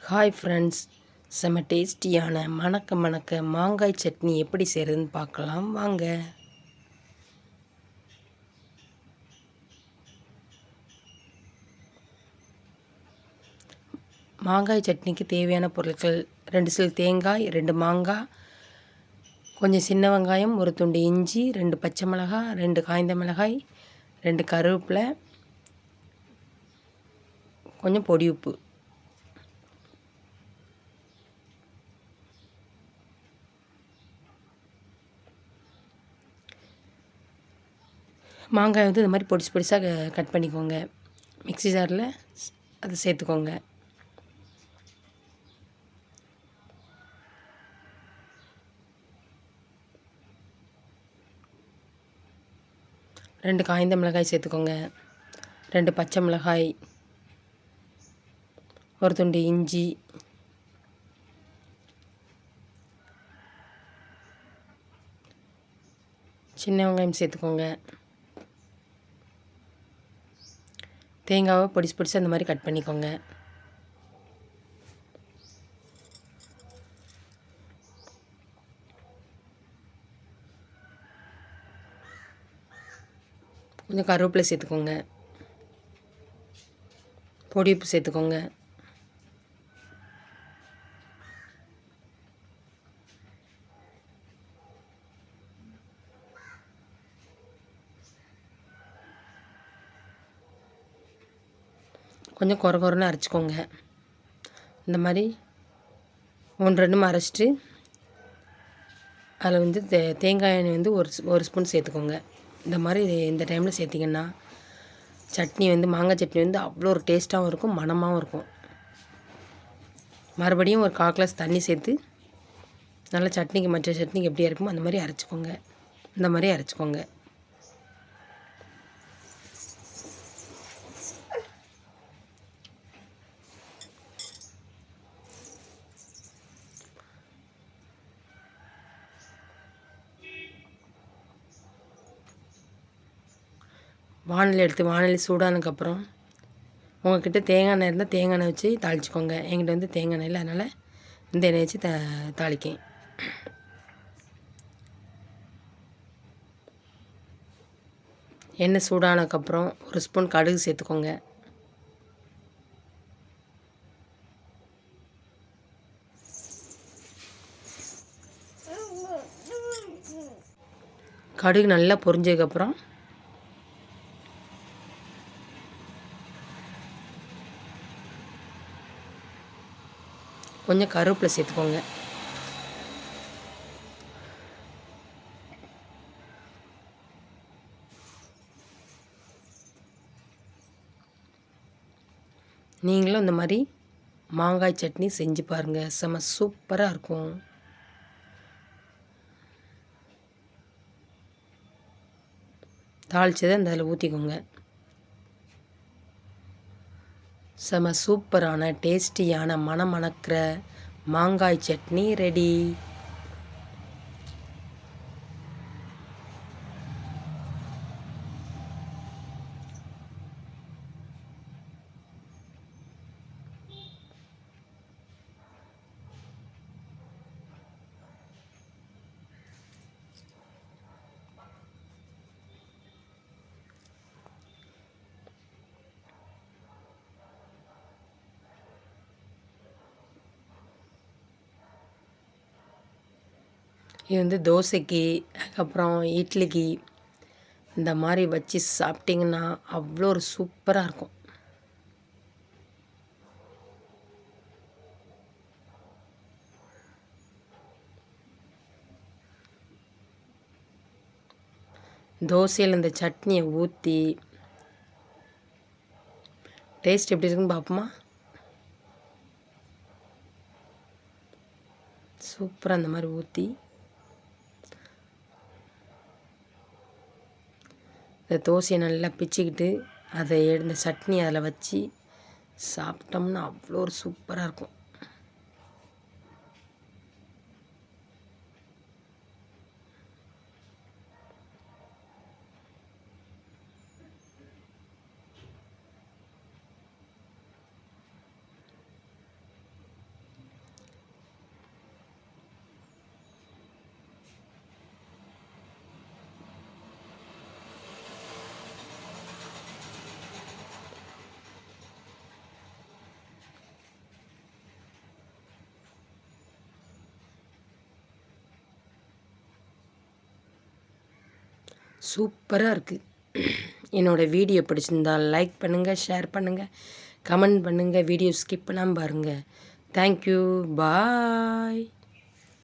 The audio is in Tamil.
ஹாய் ஃப்ரெண்ட்ஸ், செம்ம டேஸ்டியான மணக்க மணக்க மாங்காய் சட்னி எப்படி செய்கிறதுன்னு பார்க்கலாம் வாங்க. மாங்காய் சட்னிக்கு தேவையான பொருட்கள்: 2 சில் தேங்காய், 2 மாங்காய், கொஞ்சம் சின்ன வெங்காயம், ஒரு துண்டு இஞ்சி, 2 பச்சை மிளகாய், 2 காய்ந்த மிளகாய், 2 கருவேப்பிலை, கொஞ்சம் பொடி உப்பு. மாங்காய் வந்து இந்த மாதிரி பொடிசு பொடிசாக கட் பண்ணிக்கோங்க. மிக்ஸி ஜாரில் அதை சேர்த்துக்கோங்க. ரெண்டு காய்ந்த மிளகாய் சேர்த்துக்கோங்க. 2 பச்சை மிளகாய், ஒரு துண்டு இஞ்சி, சின்ன வெங்காயம் சேர்த்துக்கோங்க. தேங்காவை பொடிசு பொடிசாக அந்த மாதிரி கட் பண்ணிக்கோங்க. கொஞ்சம் கருவேப்பிலை சேர்த்துக்கோங்க. பொடி உப்பு சேர்த்துக்கோங்க. கொஞ்சம் கொரன்னு அரைச்சிக்கோங்க. இந்த மாதிரி 1-2 அரைச்சிட்டு அதில் வந்து தேங்காய் எண்ணெய் வந்து ஒரு ஸ்பூன் சேர்த்துக்கோங்க. இந்த மாதிரி இந்த டைமில் சேர்த்திங்கன்னா சட்னி வந்து மாங்காய் சட்னி வந்து அவ்வளோ ஒரு டேஸ்ட்டாகவும் இருக்கும், மணமாகவும் இருக்கும். மறுபடியும் ஒரு 1/4 கிளாஸ் தண்ணி சேர்த்து நல்லா சட்னிக்கு மற்ற சட்னிக்கு எப்படி இருக்குமோ அந்த மாதிரி அரைச்சிக்கோங்க. இந்த மாதிரி அரைச்சிக்கோங்க. வானலி சூடானதுக்கப்புறம் உங்கள்கிட்ட தேங்காய் எண்ணெய் இருந்தால் தேங்காய் எண்ணெய் வச்சு தாளிச்சிக்கோங்க. என்கிட்ட வந்து தேங்காய் எண்ணெய் இல்லை, அதனால் இந்த எண்ணெய் வச்சு தாளிக்கேன். எண்ணெய் சூடானதுக்கப்புறம் ஒரு ஸ்பூன் கடுகு சேர்த்துக்கோங்க. கடுகு நல்லா பொரிஞ்சதுக்கப்புறம் கொஞ்சம் கருவேப்பிலை சேர்த்துக்கோங்க. நீங்களும் இந்த மாதிரி மாங்காய் சட்னி செஞ்சு பாருங்கள், செம்ம சூப்பராக இருக்கும். தாளிச்சதை அந்த அதில் ஊற்றிக்கோங்க. செம சூப்பரான டேஸ்டியான மணக்கிற மாங்காய் சட்னி ரெடி. இது வந்து தோசைக்கு, அதுக்கப்புறம் இட்லிக்கு இந்த மாதிரி வச்சு சாப்பிட்டிங்கன்னா அவ்வளோ ஒரு சூப்பராக இருக்கும். தோசையில் இந்த சட்னியை ஊற்றி டேஸ்ட் எப்படி இருக்குன்னு பார்ப்போமா? சூப்பராக அந்த மாதிரி ஊற்றி இந்த தோசையை நல்லா பிச்சுக்கிட்டு அதை இந்த சட்னி அதில் வச்சு சாப்பிட்டோம்னா அவ்வளோ ஒரு சூப்பராக இருக்கும். சூப்பராக இருக்குது. என்னோடய வீடியோ பிடிச்சிருந்தால் லைக் பண்ணுங்கள், ஷேர் பண்ணுங்கள், கமெண்ட் பண்ணுங்கள், வீடியோ ஸ்கிப் பண்ணாமல் பாருங்கள். தேங்க்யூ, பாய்.